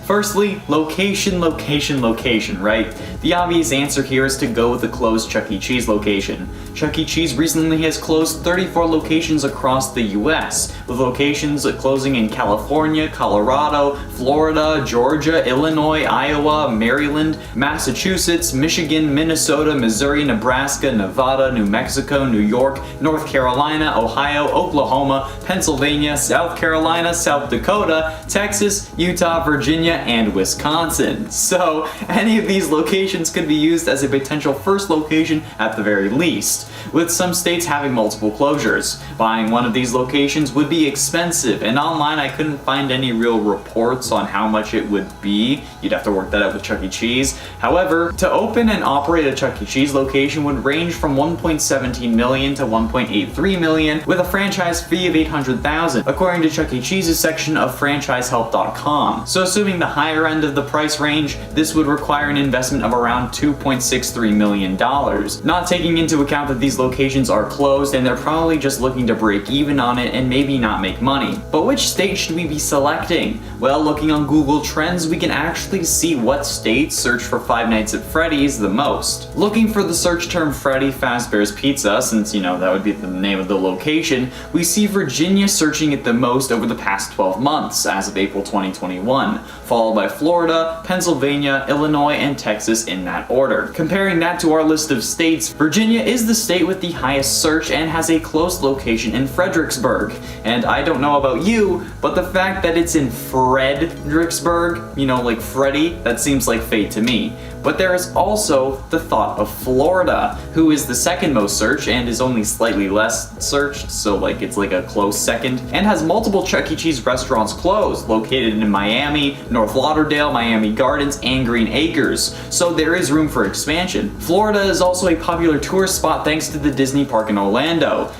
Firstly, location, right? The obvious answer here is to go with the closed Chuck E. Cheese location. Chuck E. Cheese recently has closed 34 locations across the US, with locations closing in California, Colorado, Florida, Georgia, Illinois, Iowa, Maryland, Massachusetts, Michigan, Minnesota, Missouri, Nebraska, Nevada, New Mexico, New York, North Carolina, Ohio, Oklahoma, Pennsylvania, South Carolina, South Dakota, Texas, Utah, Virginia, and Wisconsin. So, any of these locations could be used as a potential first location at the very least, with some states having multiple closures. Buying one of these locations would be expensive, and online I couldn't find any real reports on how much it would be. You'd have to work that out with Chuck E. Cheese. However, to open and operate a Chuck E. Cheese location would range from $1.17 million to $1.83 million, with a franchise fee of $800,000, according to Chuck E. Cheese's section of franchisehelp.com. So assuming the higher end of the price range, this would require an investment of around $2.63 million, not taking into account that these locations are closed and they're probably just looking to break even on it and maybe not make money. But which state should we be selecting? Well, looking on Google Trends, we can actually see what states search for Five Nights at Freddy's the most. Looking for the search term Freddy Fazbear's Pizza, since that would be the name of the location, we see Virginia searching it the most over the past 12 months as of April 2021, followed by Florida, Pennsylvania, Illinois, and Texas in that order. Comparing that to our list of states, Virginia is the state with the highest search and has a close location in Fredericksburg. And I don't know about you, but the fact that it's in Fredericksburg, like Freddy, that seems like fate to me. But there is also the thought of Florida, who is the second most searched and is only slightly less searched, so it's like a close second, and has multiple Chuck E. Cheese restaurants closed, located in Miami, North Lauderdale, Miami Gardens, and Green Acres, so there is room for expansion. Florida is also a popular tourist spot thanks to the Disney park in Orlando,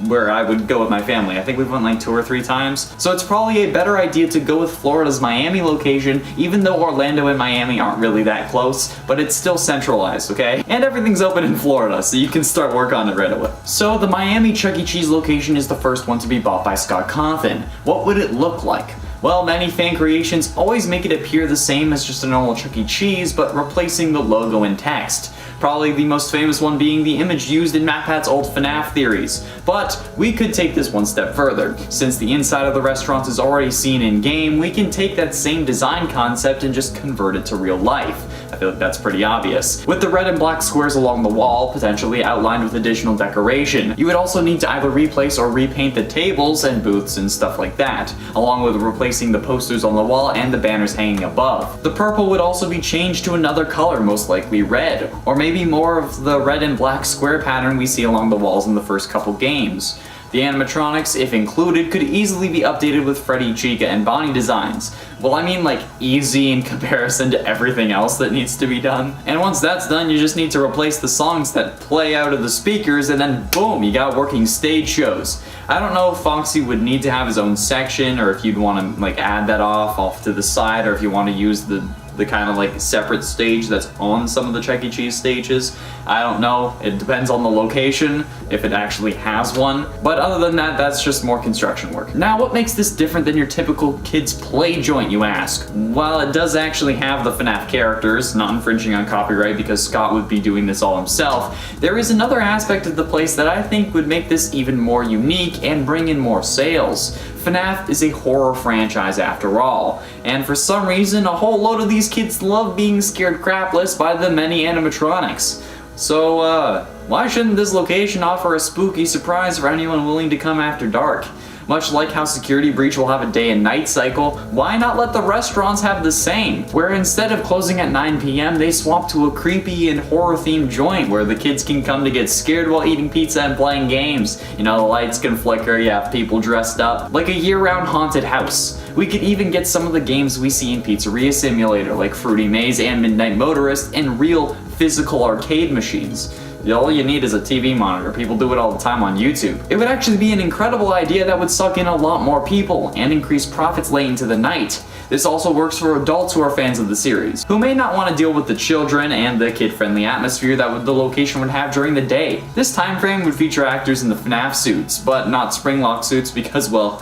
where I would go with my family. I think we went 2 or 3 times. So it's probably a better idea to go with Florida's Miami location, even though Orlando and Miami aren't really that close, but it's still centralized, okay? And everything's open in Florida, so you can start work on it right away. So the Miami Chuck E. Cheese location is the first one to be bought by Scott Cawthon. What would it look like? Well, many fan creations always make it appear the same as just a normal Chuck E. Cheese, but replacing the logo and text. Probably the most famous one being the image used in MatPat's old FNAF theories. But we could take this one step further. Since the inside of the restaurant is already seen in-game, we can take that same design concept and just convert it to real life. I feel like that's pretty obvious. With the red and black squares along the wall, potentially outlined with additional decoration. You would also need to either replace or repaint the tables and booths and stuff like that, along with replacing the posters on the wall and the banners hanging above. The purple would also be changed to another color, most likely red, or maybe more of the red and black square pattern we see along the walls in the first couple games. The animatronics, if included, could easily be updated with Freddy, Chica, and Bonnie designs. Well, I mean easy in comparison to everything else that needs to be done. And once that's done, you just need to replace the songs that play out of the speakers, and then boom, you got working stage shows. I don't know if Foxy would need to have his own section, or if you'd want to add that off to the side, or if you want to use the kind of separate stage that's on some of the Chuck E. Cheese stages. I don't know. It depends on the location, if it actually has one. But other than that, that's just more construction work. Now, what makes this different than your typical kids' play joint, you ask? While it does actually have the FNAF characters, not infringing on copyright because Scott would be doing this all himself, there is another aspect of the place that I think would make this even more unique and bring in more sales. FNAF is a horror franchise after all, and for some reason a whole load of these kids love being scared crapless by the many animatronics. So why shouldn't this location offer a spooky surprise for anyone willing to come after dark? Much like how Security Breach will have a day and night cycle, why not let the restaurants have the same? Where instead of closing at 9 p.m, they swap to a creepy and horror-themed joint where the kids can come to get scared while eating pizza and playing games. The lights can flicker, you have people dressed up, like a year-round haunted house. We could even get some of the games we see in Pizzeria Simulator, like Fruity Maze and Midnight Motorist, and real physical arcade machines. All you need is a TV monitor. People do it all the time on YouTube. It would actually be an incredible idea that would suck in a lot more people and increase profits late into the night. This also works for adults who are fans of the series, who may not want to deal with the children and the kid-friendly atmosphere that the location would have during the day. This time frame would feature actors in the FNAF suits, but not Springlock suits because, well,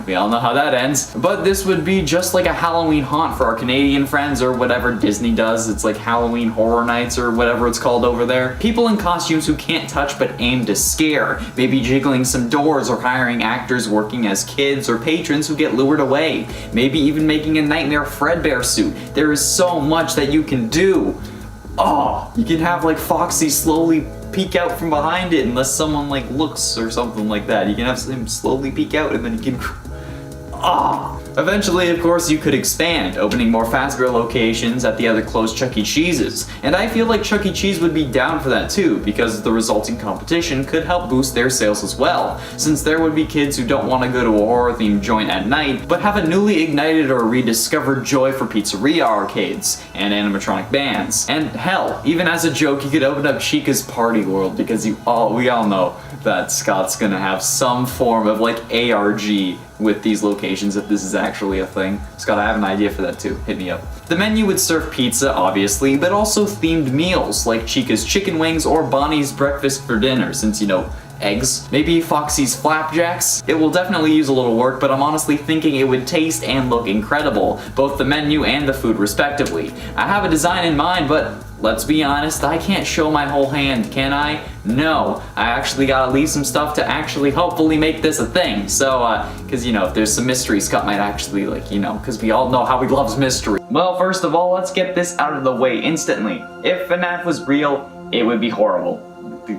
we all know how that ends. But this would be just like a Halloween haunt for our Canadian friends or whatever Disney does. It's like Halloween Horror Nights or whatever it's called over there. People in costumes who can't touch but aim to scare, maybe jiggling some doors or hiring actors working as kids or patrons who get lured away, maybe even making a Nightmare Fredbear suit. There is so much that you can do. Oh, you can have like Foxy slowly peek out from behind it unless someone like looks or something like that. You can have him slowly peek out and then you can... Ah! Eventually, of course, you could expand, opening more Fazbear locations at the other closed Chuck E. Cheese's. And I feel like Chuck E. Cheese would be down for that too, because the resulting competition could help boost their sales as well, since there would be kids who don't want to go to a horror-themed joint at night, but have a newly ignited or rediscovered joy for pizzeria arcades and animatronic bands. And hell, even as a joke, you could open up Chica's Party World, because we all know that Scott's gonna have some form of like ARG with these locations if this is actually a thing. Scott, I have an idea for that too. Hit me up. The menu would serve pizza, obviously, but also themed meals like Chica's chicken wings or Bonnie's breakfast for dinner, since, you know, eggs. Maybe Foxy's flapjacks. It will definitely use a little work, but I'm honestly thinking it would taste and look incredible, both the menu and the food respectively. I have a design in mind, but let's be honest, I can't show my whole hand, can I? No, I actually gotta leave some stuff to actually hopefully make this a thing. So, cause you know, if there's some mystery, Scott might actually like, you know, cause we all know how he loves mystery. Well, first of all, let's get this out of the way instantly. If FNAF was real, it would be horrible.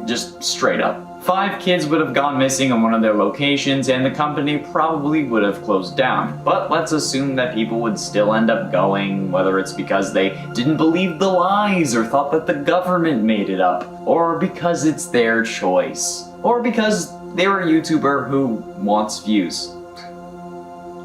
Just straight up. 5 kids would have gone missing in one of their locations and the company probably would have closed down. But let's assume that people would still end up going, whether it's because they didn't believe the lies or thought that the government made it up, or because it's their choice, or because they're a YouTuber who wants views.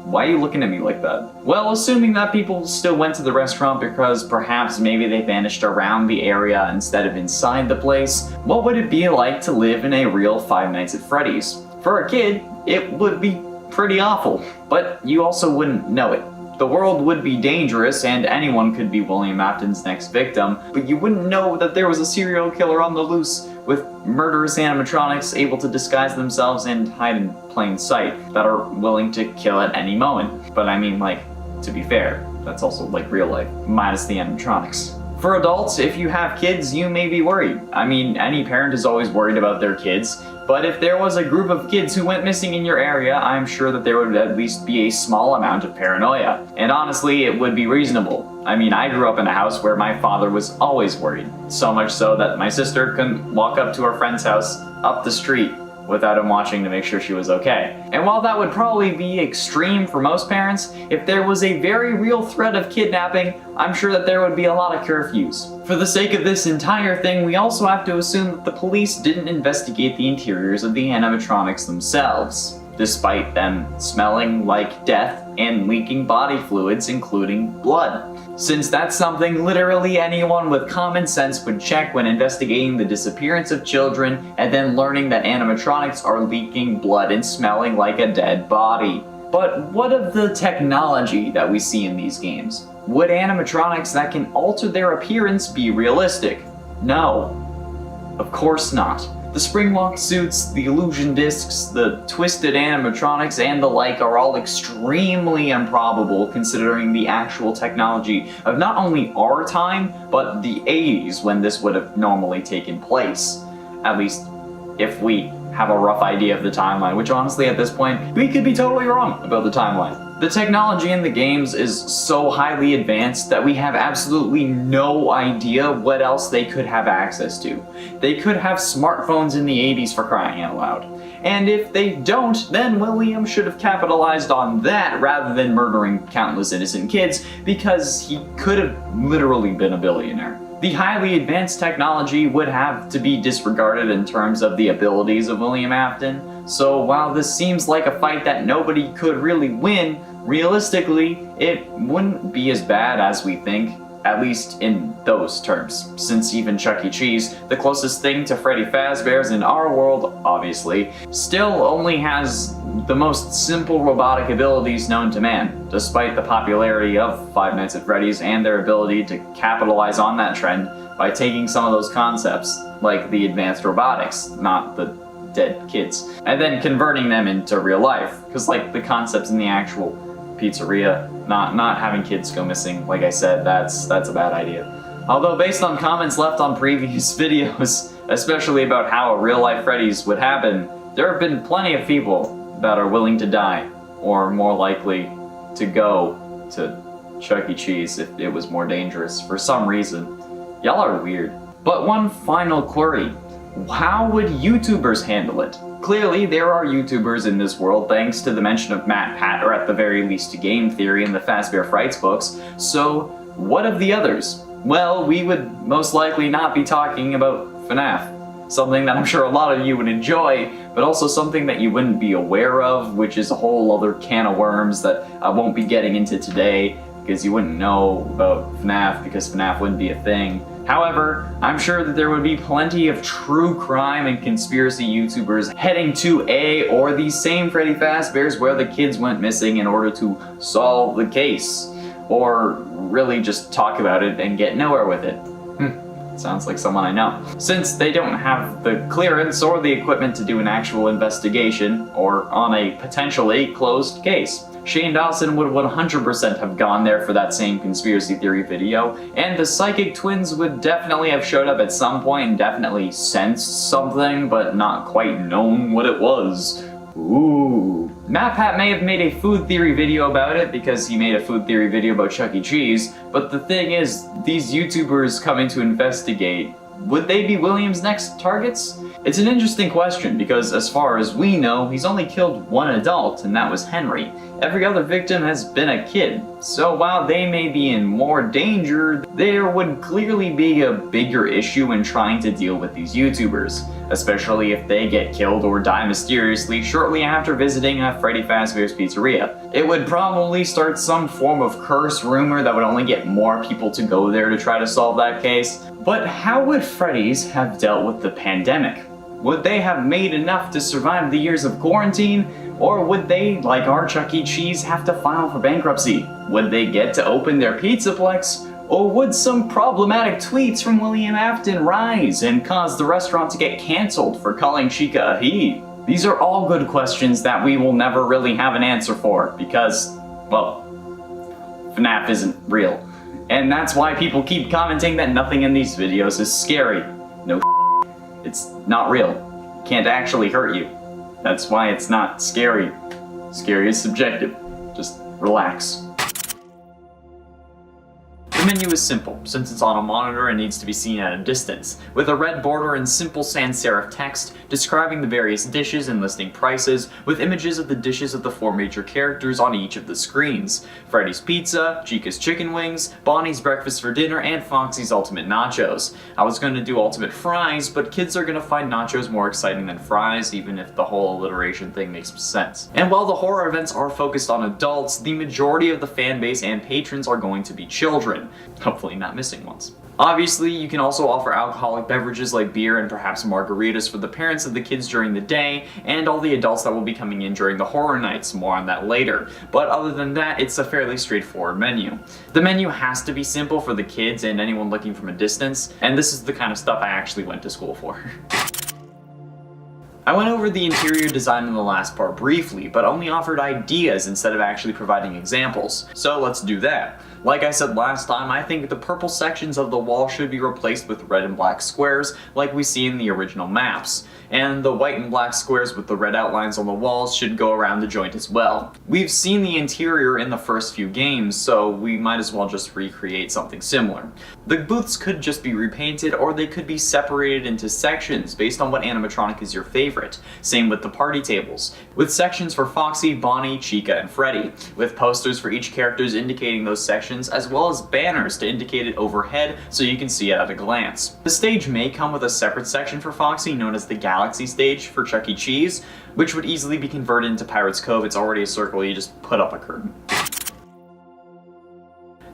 Why are you looking at me like that? Well, assuming that people still went to the restaurant because perhaps maybe they vanished around the area instead of inside the place, what would it be like to live in a real Five Nights at Freddy's? For a kid, it would be pretty awful, but you also wouldn't know it. The world would be dangerous and anyone could be William Afton's next victim, but you wouldn't know that there was a serial killer on the loose with murderous animatronics able to disguise themselves and hide in plain sight that are willing to kill at any moment. But I mean, like, to be fair, that's also like real life, minus the animatronics. For adults, if you have kids, you may be worried. I mean, any parent is always worried about their kids, but if there was a group of kids who went missing in your area, I'm sure that there would at least be a small amount of paranoia. And honestly, it would be reasonable. I mean, I grew up in a house where my father was always worried. So much so that my sister couldn't walk up to her friend's house up the street without him watching to make sure she was okay. And while that would probably be extreme for most parents, if there was a very real threat of kidnapping, I'm sure that there would be a lot of curfews. For the sake of this entire thing, we also have to assume that the police didn't investigate the interiors of the animatronics themselves, despite them smelling like death and leaking body fluids, including blood. Since that's something literally anyone with common sense would check when investigating the disappearance of children and then learning that animatronics are leaking blood and smelling like a dead body. But what of the technology that we see in these games? Would animatronics that can alter their appearance be realistic? No. Of course not. The spring-lock suits, the illusion discs, the twisted animatronics, and the like are all extremely improbable considering the actual technology of not only our time, but the 80s when this would have normally taken place. At least, if we have a rough idea of the timeline, which honestly at this point, we could be totally wrong about the timeline. The technology in the games is so highly advanced that we have absolutely no idea what else they could have access to. They could have smartphones in the 80s for crying out loud. And if they don't, then William should have capitalized on that rather than murdering countless innocent kids, because he could have literally been a billionaire. The highly advanced technology would have to be disregarded in terms of the abilities of William Afton. So while this seems like a fight that nobody could really win, realistically, it wouldn't be as bad as we think at least in those terms, since even Chuck E. Cheese, the closest thing to Freddy Fazbear's in our world, obviously, still only has the most simple robotic abilities known to man, despite the popularity of Five Nights at Freddy's and their ability to capitalize on that trend by taking some of those concepts, like the advanced robotics, not the dead kids, and then converting them into real life, because like the concepts in the actual pizzeria, not having kids go missing, like I said, that's a bad idea. Although based on comments left on previous videos, especially about how a real-life Freddy's would happen, there have been plenty of people that are willing to die, or more likely to go to Chuck E. Cheese if it was more dangerous for some reason. Y'all are weird. But one final query. How would YouTubers handle it? Clearly, there are YouTubers in this world thanks to the mention of MatPat, or at the very least Game Theory in the Fazbear Frights books, so what of the others? Well, we would most likely not be talking about FNAF, something that I'm sure a lot of you would enjoy, but also something that you wouldn't be aware of, which is a whole other can of worms that I won't be getting into today, because you wouldn't know about FNAF because FNAF wouldn't be a thing. However, I'm sure that there would be plenty of true crime and conspiracy YouTubers heading to a or the same Freddy Fazbear's where the kids went missing in order to solve the case. Or really just talk about it and get nowhere with it. Sounds like someone I know. Since they don't have the clearance or the equipment to do an actual investigation, or on a potentially closed case. Shane Dawson would 100% have gone there for that same conspiracy theory video, and the psychic twins would definitely have showed up at some point and definitely sensed something, but not quite known what it was. Ooh. MatPat may have made a food theory video about it because he made a food theory video about Chuck E. Cheese, but the thing is, these YouTubers coming to investigate, would they be William's next targets? It's an interesting question because as far as we know, he's only killed one adult, and that was Henry. Every other victim has been a kid, so while they may be in more danger, there would clearly be a bigger issue in trying to deal with these YouTubers, especially if they get killed or die mysteriously shortly after visiting a Freddy Fazbear's pizzeria. It would probably start some form of curse rumor that would only get more people to go there to try to solve that case. But how would Freddy's have dealt with the pandemic? Would they have made enough to survive the years of quarantine? Or would they, like our Chuck E. Cheese, have to file for bankruptcy? Would they get to open their Pizzaplex? Or would some problematic tweets from William Afton rise and cause the restaurant to get cancelled for calling Chica a he? These are all good questions that we will never really have an answer for because, well, FNAF isn't real. And that's why people keep commenting that nothing in these videos is scary. No, it's not real. Can't actually hurt you. That's why it's not scary. Scary is subjective. Just relax. The menu is simple, since it's on a monitor and needs to be seen at a distance, with a red border and simple sans serif text describing the various dishes and listing prices, with images of the dishes of the four major characters on each of the screens. Freddy's Pizza, Chica's Chicken Wings, Bonnie's Breakfast for Dinner, and Foxy's Ultimate Nachos. I was going to do Ultimate Fries, but kids are going to find nachos more exciting than fries, even if the whole alliteration thing makes sense. And while the horror events are focused on adults, the majority of the fan base and patrons are going to be children. Hopefully not missing ones. Obviously, you can also offer alcoholic beverages like beer and perhaps margaritas for the parents of the kids during the day, and all the adults that will be coming in during the horror nights, more on that later. But other than that, it's a fairly straightforward menu. The menu has to be simple for the kids and anyone looking from a distance, and this is the kind of stuff I actually went to school for. I went over the interior design in the last part briefly, but only offered ideas instead of actually providing examples. So let's do that. Like I said last time, I think the purple sections of the wall should be replaced with red and black squares like we see in the original maps. And the white and black squares with the red outlines on the walls should go around the joint as well. We've seen the interior in the first few games, so we might as well just recreate something similar. The booths could just be repainted, or they could be separated into sections based on what animatronic is your favorite. Same with the party tables, with sections for Foxy, Bonnie, Chica, and Freddy, with posters for each characters indicating those sections, as well as banners to indicate it overhead so you can see it at a glance. The stage may come with a separate section for Foxy known as the Galaxy stage for Chuck E. Cheese, which would easily be converted into Pirate's Cove. It's already a circle, you just put up a curtain.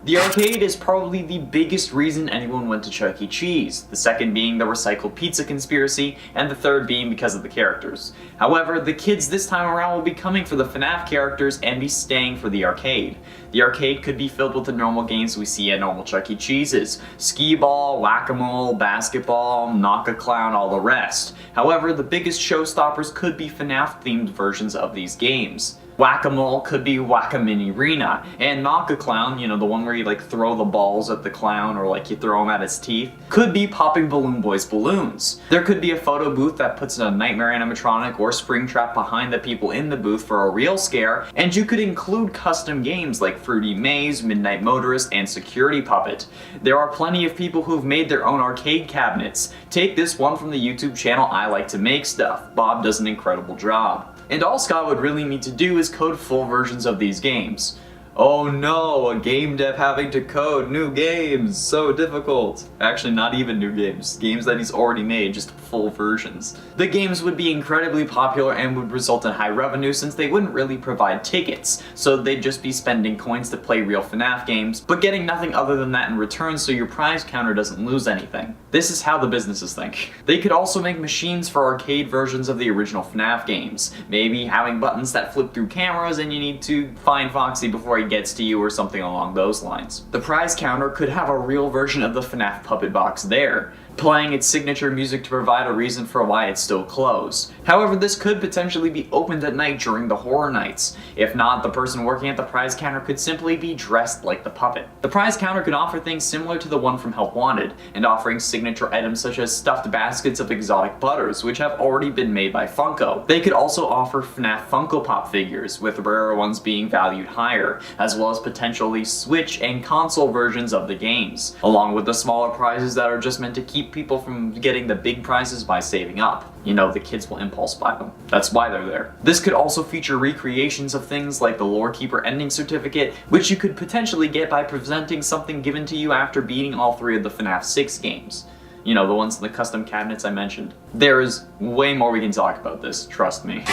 The arcade is probably the biggest reason anyone went to Chuck E. Cheese, the second being the recycled pizza conspiracy, and the third being because of the characters. However, the kids this time around will be coming for the FNAF characters and be staying for the arcade. The arcade could be filled with the normal games we see at normal Chuck E. Cheese's: skee-ball, whack-a-mole, basketball, knock-a-clown, all the rest. However, the biggest showstoppers could be FNAF-themed versions of these games. Whack-a-mole could be Whack-a-Mini-Rena, and Knock-a-Clown, you know, the one where you like throw the balls at the clown or like you throw them at its teeth, could be Popping Balloon Boy's balloons. There could be a photo booth that puts a nightmare animatronic or Springtrap behind the people in the booth for a real scare, and you could include custom games like Fruity Maze, Midnight Motorist, and Security Puppet. There are plenty of people who've made their own arcade cabinets. Take this one from the YouTube channel I Like to Make Stuff. Bob does an incredible job. And all Scott would really need to do is code full versions of these games. Oh no, a game dev having to code new games, so difficult. Actually, not even new games, games that he's already made, just full versions. The games would be incredibly popular and would result in high revenue since they wouldn't really provide tickets, so they'd just be spending coins to play real FNAF games, but getting nothing other than that in return so your prize counter doesn't lose anything. This is how the businesses think. They could also make machines for arcade versions of the original FNAF games, maybe having buttons that flip through cameras and you need to find Foxy before he gets to you or something along those lines. The prize counter could have a real version of the FNAF puppet box there, playing its signature music to provide a reason for why it's still closed. However, this could potentially be opened at night during the horror nights. If not, the person working at the prize counter could simply be dressed like the puppet. The prize counter could offer things similar to the one from Help Wanted, and offering signature items such as stuffed baskets of exotic butters, which have already been made by Funko. They could also offer FNAF Funko Pop figures, with rarer ones being valued higher, as well as potentially Switch and console versions of the games, along with the smaller prizes that are just meant to keep people from getting the big prizes by saving up. You know, the kids will impulse buy them. That's why they're there. This could also feature recreations of things like the Lore Keeper ending certificate, which you could potentially get by presenting something given to you after beating all 3 of the FNAF 6 games. You know, the ones in the custom cabinets I mentioned. There is way more we can talk about this, trust me.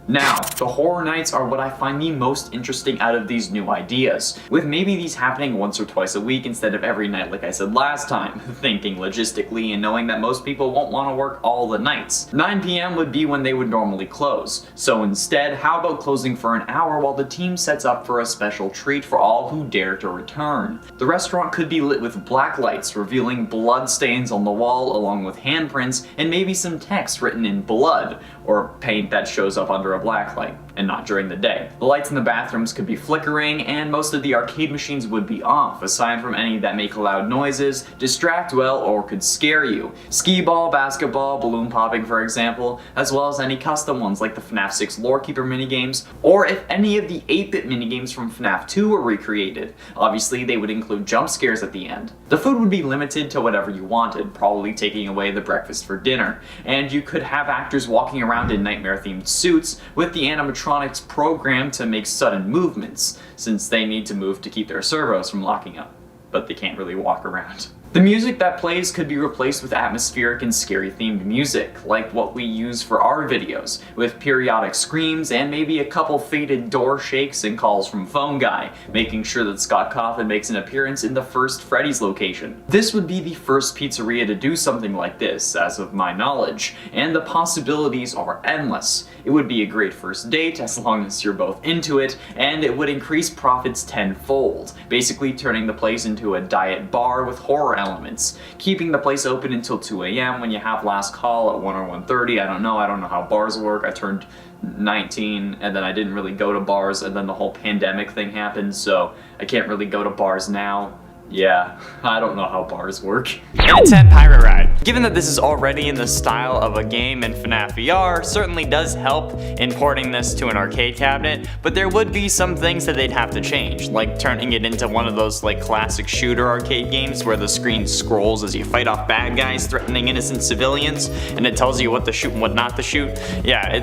Now, the horror nights are what I find the most interesting out of these new ideas, with maybe these happening once or twice a week instead of every night like I said last time, thinking logistically and knowing that most people won't want to work all the nights. 9 p.m. would be when they would normally close, so instead, how about closing for an hour while the team sets up for a special treat for all who dare to return? The restaurant could be lit with black lights, revealing blood stains on the wall along with handprints and maybe some text written in blood, or paint that shows up under a black light, and not during the day. The lights in the bathrooms could be flickering, and most of the arcade machines would be off, aside from any that make loud noises, distract well, or could scare you. Skee-ball, basketball, balloon popping for example, as well as any custom ones like the FNAF 6 Lore Keeper minigames, or if any of the 8-bit minigames from FNAF 2 were recreated. Obviously, they would include jump scares at the end. The food would be limited to whatever you wanted, probably taking away the breakfast for dinner, and you could have actors walking around in nightmare-themed suits, with the animatronics programmed to make sudden movements, since they need to move to keep their servos from locking up, but they can't really walk around. The music that plays could be replaced with atmospheric and scary themed music, like what we use for our videos, with periodic screams and maybe a couple faded door shakes and calls from Phone Guy, making sure that Scott Cawthon makes an appearance in the first Freddy's location. This would be the first pizzeria to do something like this, as of my knowledge, and the possibilities are endless. It would be a great first date as long as you're both into it, and it would increase profits tenfold, basically turning the place into a diet bar with horror elements, keeping the place open until 2 a.m. when you have last call at 1 or 1:30. I don't know how bars work. I turned 19 and then I didn't really go to bars, and then the whole pandemic thing happened, so I can't really go to bars now. Yeah, I don't know how bars work. And a 10 Pirate Ride. Given that this is already in the style of a game in FNAF VR, certainly does help importing this to an arcade cabinet, but there would be some things that they'd have to change, like turning it into one of those like classic shooter arcade games where the screen scrolls as you fight off bad guys threatening innocent civilians, and it tells you what to shoot and what not to shoot. Yeah,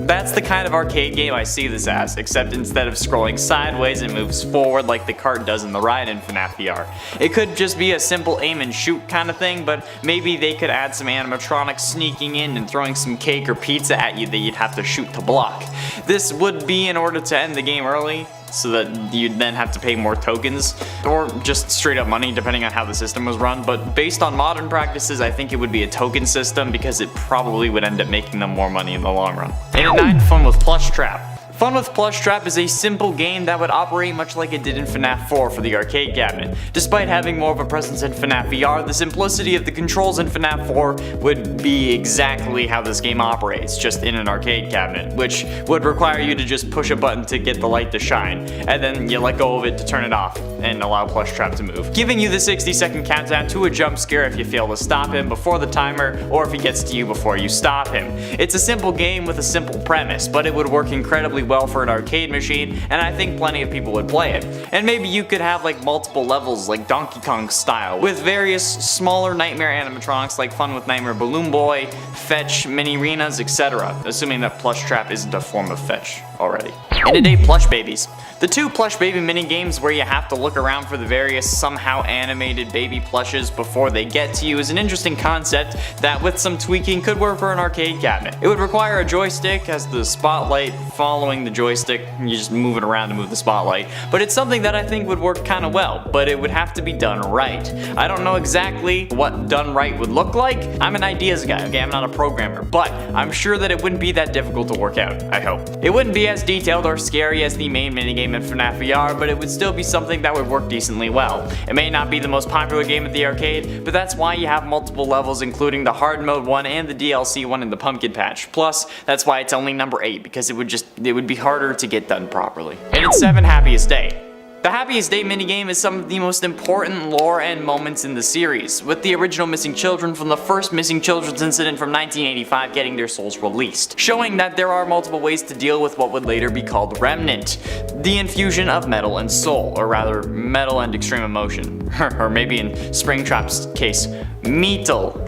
that's the kind of arcade game I see this as, except instead of scrolling sideways, it moves forward like the cart does in the ride in FNAF VR. It could just be a simple aim and shoot kind of thing, but maybe they could add some animatronics sneaking in and throwing some cake or pizza at you that you'd have to shoot to block. This would be in order to end the game early, so that you'd then have to pay more tokens, or just straight up money depending on how the system was run. But based on modern practices, I think it would be a token system because it probably would end up making them more money in the long run. And at 9, Fun with Plush Trap. Fun with Plush Trap is a simple game that would operate much like it did in FNAF 4 for the arcade cabinet. Despite having more of a presence in FNAF VR, the simplicity of the controls in FNAF 4 would be exactly how this game operates, just in an arcade cabinet, which would require you to just push a button to get the light to shine, and then you let go of it to turn it off and allow Plush Trap to move, giving you the 60-second countdown to a jump scare if you fail to stop him before the timer, or if he gets to you before you stop him. It's a simple game with a simple premise, but it would work incredibly well for an arcade machine, and I think plenty of people would play it. And maybe you could have like multiple levels like Donkey Kong style, with various smaller nightmare animatronics like Fun with Nightmare Balloon Boy, Fetch, Mini Arenas, etc. Assuming that Plush Trap isn't a form of Fetch already. And today, Plush Babies. The 2 Plush Baby mini games where you have to look around for the various somehow animated baby plushes before they get to you is an interesting concept that with some tweaking could work for an arcade cabinet. It would require a joystick as the spotlight following the joystick, you just move it around to move the spotlight, but it's something that I think would work kinda well, but it would have to be done right. I don't know exactly what done right would look like. I'm an ideas guy, okay, I'm not a programmer, but I'm sure that it wouldn't be that difficult to work out, I hope. It wouldn't be as detailed or scary as the main minigame in FNAF VR, but it would still be something that would work decently well. It may not be the most popular game at the arcade, but that's why you have multiple levels, including the hard mode one and the DLC one in the pumpkin patch. Plus, that's why it's only number 8, because it would be harder to get done properly. And it's 7, Happiest Day. The Happiest Day minigame is some of the most important lore and moments in the series, with the original missing children from the first missing children's incident from 1985 getting their souls released, showing that there are multiple ways to deal with what would later be called Remnant, the infusion of metal and soul, or rather metal and extreme emotion, or maybe in Springtrap's case, metal.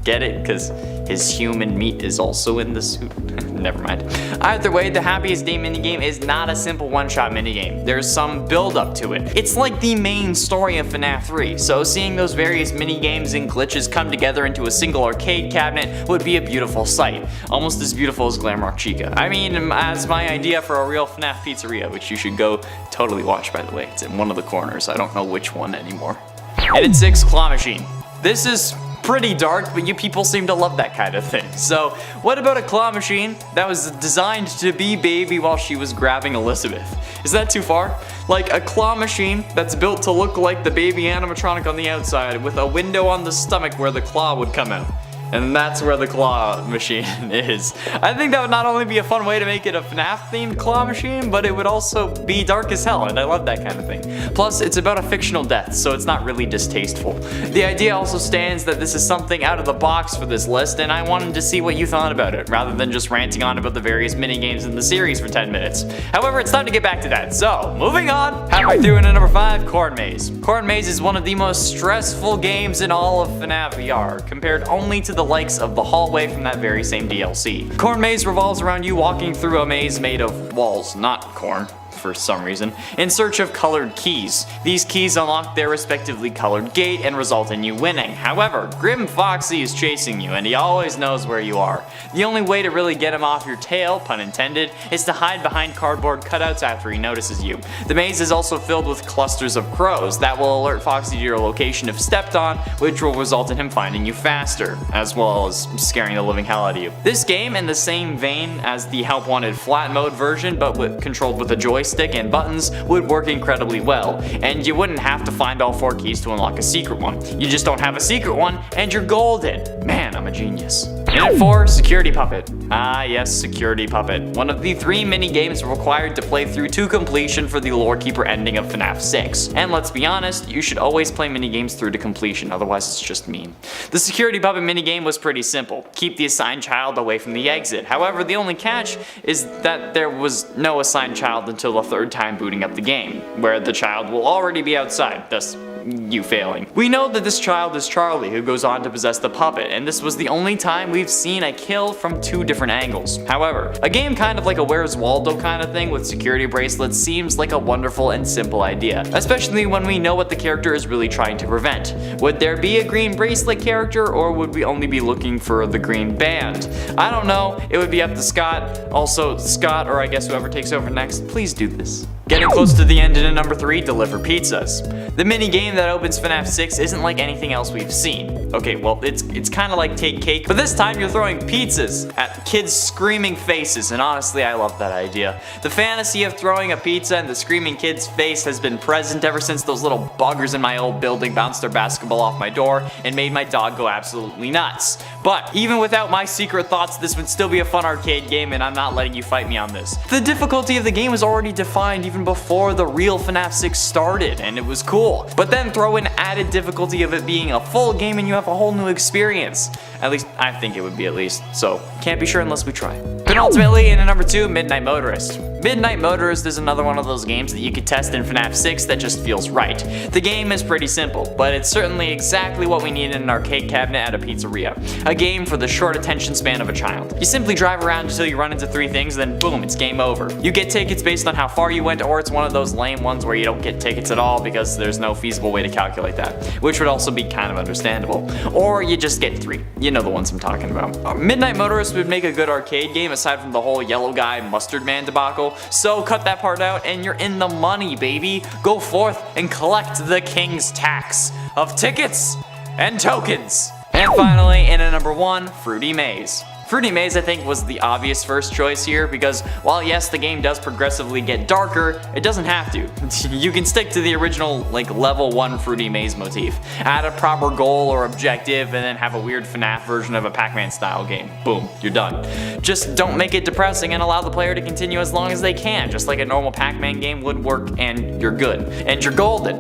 Get it? Because his human meat is also in the suit. Never mind. Either way, the Happiest Day minigame is not a simple one-shot minigame. There's some build-up to it. It's like the main story of FNAF 3, so seeing those various minigames and glitches come together into a single arcade cabinet would be a beautiful sight. Almost as beautiful as Glamrock Chica. I mean, as my idea for a real FNAF pizzeria, which you should go totally watch, by the way. It's in one of the corners. I don't know which one anymore. And at 6, Claw Machine. This is pretty dark, but you people seem to love that kind of thing. So, what about a claw machine that was designed to be Baby while she was grabbing Elizabeth? Is that too far? Like a claw machine that's built to look like the baby animatronic on the outside with a window on the stomach where the claw would come out. And that's where the claw machine is. I think that would not only be a fun way to make it a FNAF themed claw machine, but it would also be dark as hell, and I love that kind of thing. Plus, it's about a fictional death, so it's not really distasteful. The idea also stands that this is something out of the box for this list, and I wanted to see what you thought about it, rather than just ranting on about the various minigames in the series for 10 minutes. However, it's time to get back to that, so moving on! Halfway through into number 5, Corn Maze. Corn Maze is one of the most stressful games in all of FNAF VR, compared only to the likes of the hallway from that very same DLC. Corn Maze revolves around you walking through a maze made of walls, not corn, for some reason, in search of colored keys. These keys unlock their respectively colored gate and result in you winning. However, Grim Foxy is chasing you and he always knows where you are. The only way to really get him off your tail, pun intended, is to hide behind cardboard cutouts after he notices you. The maze is also filled with clusters of crows that will alert Foxy to your location if stepped on, which will result in him finding you faster, as well as scaring the living hell out of you. This game, in the same vein as the Help Wanted flat mode version, but controlled with a joystick and buttons, would work incredibly well, and you wouldn't have to find all 4 keys to unlock a secret one. You just don't have a secret one, and you're golden. Man, I'm a genius. And at 4, Security Puppet. Ah yes, Security Puppet. One of the 3 mini-games required to play through to completion for the Lore Keeper ending of FNAF 6. And let's be honest, you should always play mini-games through to completion, otherwise it's just mean. The Security Puppet minigame was pretty simple. Keep the assigned child away from the exit. However, the only catch is that there was no assigned child until the 3rd time booting up the game, where the child will already be outside, thus you failing. We know that this child is Charlie, who goes on to possess the puppet, and this was the only time we've seen a kill from 2 different angles. However, a game kind of like a Where's Waldo kind of thing with security bracelets seems like a wonderful and simple idea, especially when we know what the character is really trying to prevent. Would there be a green bracelet character, or would we only be looking for the green band? I don't know, it would be up to Scott. Also, Scott, or I guess whoever takes over next, please do this. Getting close to the end in number 3, deliver pizzas. The mini game that opens FNAF 6 isn't like anything else we've seen. Okay, well, it's kind of like Take Cake, but this time you're throwing pizzas at kids' screaming faces, and honestly, I love that idea. The fantasy of throwing a pizza in the screaming kid's face has been present ever since those little buggers in my old building bounced their basketball off my door and made my dog go absolutely nuts. But even without my secret thoughts, this would still be a fun arcade game, and I'm not letting you fight me on this. The difficulty of the game was already defined even before the real FNAF 6 started, and it was cool. But then throw in added difficulty of it being a full game and you have a whole new experience. At least, I think it would be at least, so can't be sure unless we try. Penultimately, in number 2, Midnight Motorist. Midnight Motorist is another one of those games that you could test in FNAF 6 that just feels right. The game is pretty simple, but it's certainly exactly what we need in an arcade cabinet at a pizzeria. A game for the short attention span of a child. You simply drive around until you run into 3 things, then boom, it's game over. You get tickets based on how far you went, or it's one of those lame ones where you don't get tickets at all because there's no feasible way to calculate that, which would also be kind of understandable. Or you just get 3. You know the ones I'm talking about. Midnight Motorist would make a good arcade game aside from the whole yellow guy mustard man debacle, so cut that part out and you're in the money, baby. Go forth and collect the king's tax of tickets and tokens. And finally, in at number 1, Fruity Maze. Fruity Maze, I think, was the obvious first choice here because while yes, the game does progressively get darker, it doesn't have to. You can stick to the original like level 1 Fruity Maze motif. Add a proper goal or objective and then have a weird FNAF version of a Pac-Man style game. Boom, you're done. Just don't make it depressing and allow the player to continue as long as they can, just like a normal Pac-Man game would work, and you're good. And you're golden.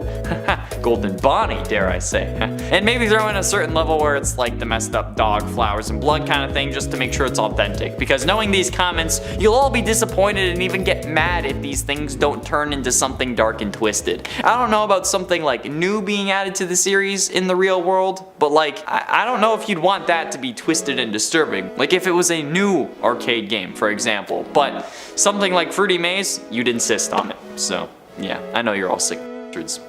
Golden Bonnie, dare I say. And maybe throw in a certain level where it's like the messed up dog, flowers, and blood kind of thing just to make sure it's authentic, because knowing these comments, you'll all be disappointed and even get mad if these things don't turn into something dark and twisted. I don't know about something like new being added to the series in the real world, but like, I don't know if you'd want that to be twisted and disturbing. Like if it was a new arcade game, for example, but something like Fruity Maze, you'd insist on it. So yeah, I know you're all sick,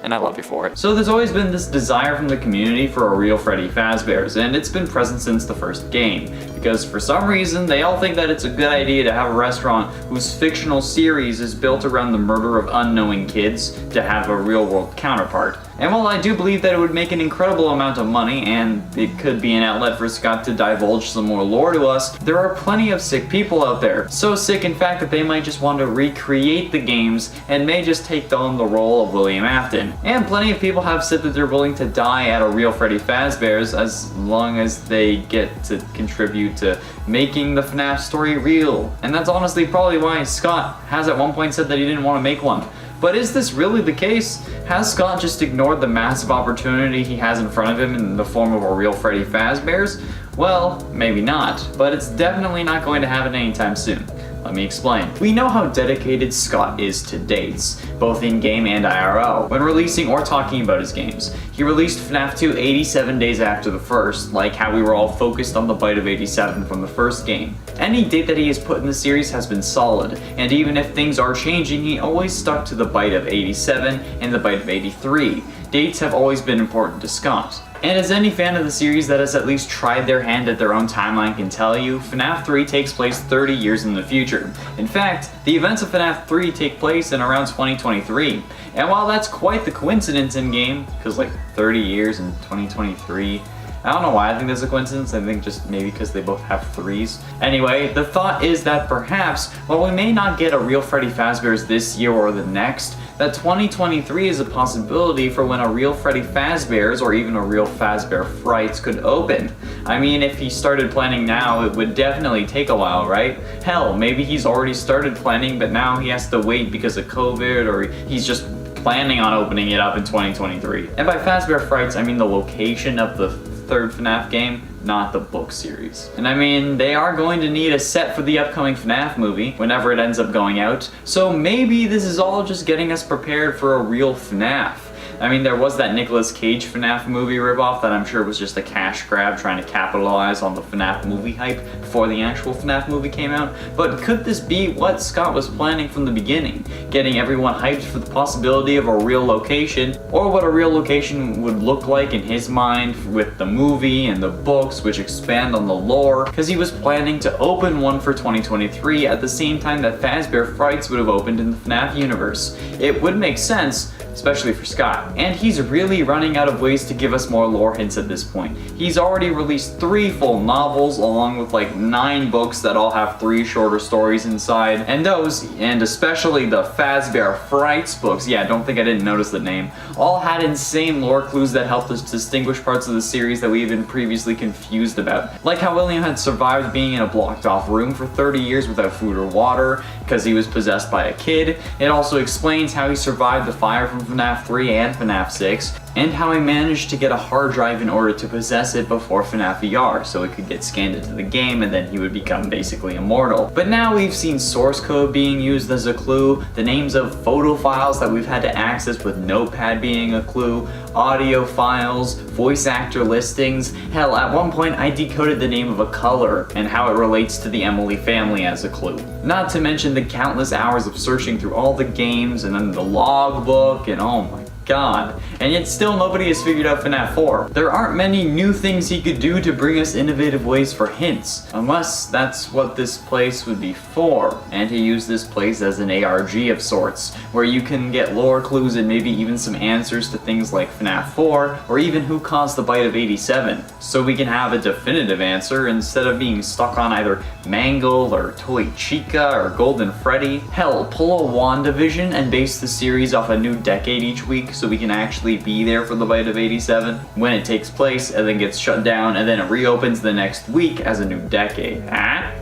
and I love you for it. So there's always been this desire from the community for a real Freddy Fazbear's, and it's been present since the first game, because for some reason they all think that it's a good idea to have a restaurant whose fictional series is built around the murder of unknowing kids to have a real world counterpart. And while I do believe that it would make an incredible amount of money, and it could be an outlet for Scott to divulge some more lore to us, there are plenty of sick people out there. So sick in fact that they might just want to recreate the games and may just take on the role of William Afton. And plenty of people have said that they're willing to die at a real Freddy Fazbear's as long as they get to contribute to making the FNAF story real. And that's honestly probably why Scott has at one point said that he didn't want to make one. But is this really the case? Has Scott just ignored the massive opportunity he has in front of him in the form of a real Freddy Fazbear's? Well, maybe not, but it's definitely not going to happen anytime soon. Let me explain. We know how dedicated Scott is to dates, both in-game and IRL, when releasing or talking about his games. He released FNAF 2 87 days after the first, like how we were all focused on the bite of 87 from the first game. Any date that he has put in the series has been solid, and even if things are changing, he always stuck to the bite of 87 and the bite of 83. Dates have always been important to Scott. And as any fan of the series that has at least tried their hand at their own timeline can tell you, FNAF 3 takes place 30 years in the future. In fact, the events of FNAF 3 take place in around 2023. And while that's quite the coincidence in-game, because like 30 years in 2023, I don't know why I think there's a coincidence. I think just maybe because they both have 3s. Anyway, the thought is that perhaps, while we may not get a real Freddy Fazbear's this year or the next, that 2023 is a possibility for when a real Freddy Fazbear's or even a real Fazbear Frights could open. I mean, if he started planning now, it would definitely take a while, right? Hell, maybe he's already started planning, but now he has to wait because of COVID, or he's just planning on opening it up in 2023. And by Fazbear Frights, I mean the location of the third FNAF game, not the book series. And I mean, they are going to need a set for the upcoming FNAF movie, whenever it ends up going out, so maybe this is all just getting us prepared for a real FNAF. I mean, there was that Nicolas Cage FNAF movie ripoff that I'm sure was just a cash grab trying to capitalize on the FNAF movie hype before the actual FNAF movie came out. But could this be what Scott was planning from the beginning? Getting everyone hyped for the possibility of a real location, or what a real location would look like in his mind with the movie and the books which expand on the lore, because he was planning to open one for 2023 at the same time that Fazbear Frights would have opened in the FNAF universe. It would make sense, especially for Scott. And he's really running out of ways to give us more lore hints at this point. He's already released 3 full novels along with like 9 books that all have 3 shorter stories inside. And those, and especially the Fazbear Frights books, yeah, don't think I didn't notice the name, all had insane lore clues that helped us distinguish parts of the series that we had been previously confused about. Like how William had survived being in a blocked off room for 30 years without food or water because he was possessed by a kid. It also explains how he survived the fire from FNAF 3 and FNAF 6, and how he managed to get a hard drive in order to possess it before FNAF VR so it could get scanned into the game and then he would become basically immortal. But now we've seen source code being used as a clue, the names of photo files that we've had to access with Notepad being a clue, audio files, voice actor listings. Hell, at one point I decoded the name of a color and how it relates to the Emily family as a clue. Not to mention the countless hours of searching through all the games and then the logbook and oh my god. And yet still nobody has figured out FNAF 4. There aren't many new things he could do to bring us innovative ways for hints, unless that's what this place would be for. And he used this place as an ARG of sorts, where you can get lore clues and maybe even some answers to things like FNAF 4, or even who caused the bite of 87. So we can have a definitive answer instead of being stuck on either Mangle or Toy Chica or Golden Freddy. Hell, pull a WandaVision and base the series off a new decade each week so we can actually be there for the bite of 87 when it takes place and then gets shut down and then it reopens the next week as a new decade. Huh?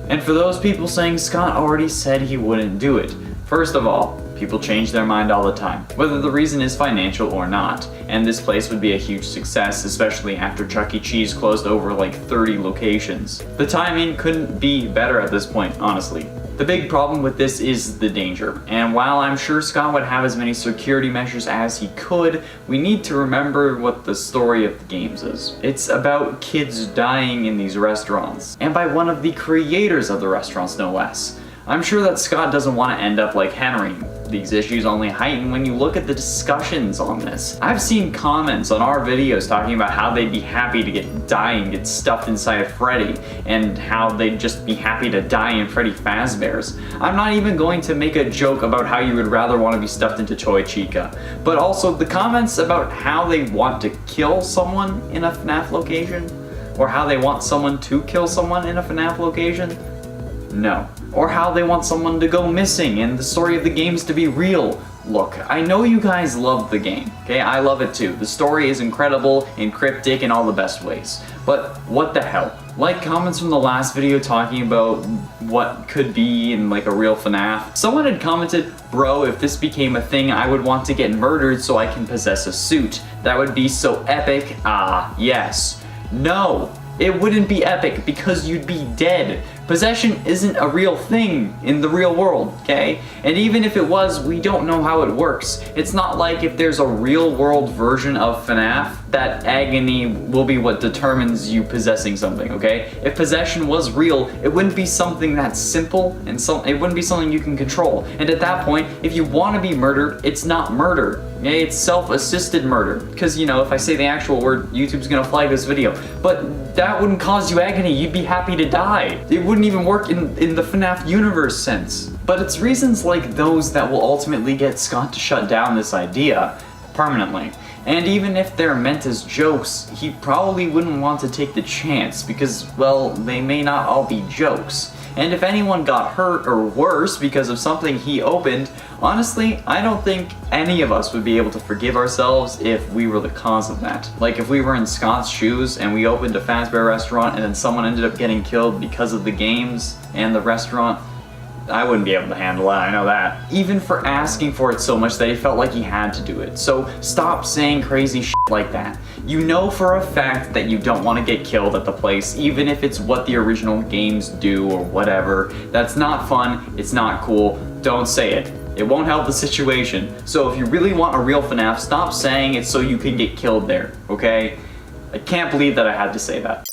And for those people saying Scott already said he wouldn't do it, first of all, people change their mind all the time, whether the reason is financial or not, and this place would be a huge success, especially after Chuck E. Cheese closed over like 30 locations. The timing couldn't be better at this point, honestly. The big problem with this is the danger, and while I'm sure Scott would have as many security measures as he could, we need to remember what the story of the games is. It's about kids dying in these restaurants, and by one of the creators of the restaurants no less. I'm sure that Scott doesn't want to end up like Henry. These issues only heighten when you look at the discussions on this. I've seen comments on our videos talking about how they'd be happy to get stuffed inside of Freddy, and how they'd just be happy to die in Freddy Fazbear's. I'm not even going to make a joke about how you would rather want to be stuffed into Toy Chica, but also the comments about how they want to kill someone in a FNAF location, or how they want someone to kill someone in a FNAF location. No. Or how they want someone to go missing and the story of the games to be real. Look, I know you guys love the game, okay? I love it too. The story is incredible and cryptic in all the best ways. But what the hell? Like comments from the last video talking about what could be in like a real FNAF. Someone had commented, bro, if this became a thing, I would want to get murdered so I can possess a suit. That would be so epic. Ah, yes. No, it wouldn't be epic because you'd be dead. Possession isn't a real thing in the real world, okay? And even if it was, we don't know how it works. It's not like if there's a real world version of FNAF, that agony will be what determines you possessing something, okay? If possession was real, it wouldn't be something that simple, and it wouldn't be something you can control. And at that point, if you want to be murdered, it's not murder. Okay? It's self-assisted murder. Because, you know, if I say the actual word, YouTube's gonna flag this video. But that wouldn't cause you agony, you'd be happy to die. It wouldn't even work in the FNAF universe sense. But it's reasons like those that will ultimately get Scott to shut down this idea permanently. And even if they're meant as jokes, he probably wouldn't want to take the chance because, well, they may not all be jokes. And if anyone got hurt or worse because of something he opened, honestly, I don't think any of us would be able to forgive ourselves if we were the cause of that. Like if we were in Scott's shoes and we opened a Fazbear restaurant and then someone ended up getting killed because of the games and the restaurant, I wouldn't be able to handle that, I know that. Even for asking for it so much that he felt like he had to do it. So stop saying crazy shit like that. You know for a fact that you don't want to get killed at the place, even if it's what the original games do or whatever. That's not fun, it's not cool, don't say it. It won't help the situation. So if you really want a real FNAF, stop saying it's so you can get killed there, okay? I can't believe that I had to say that.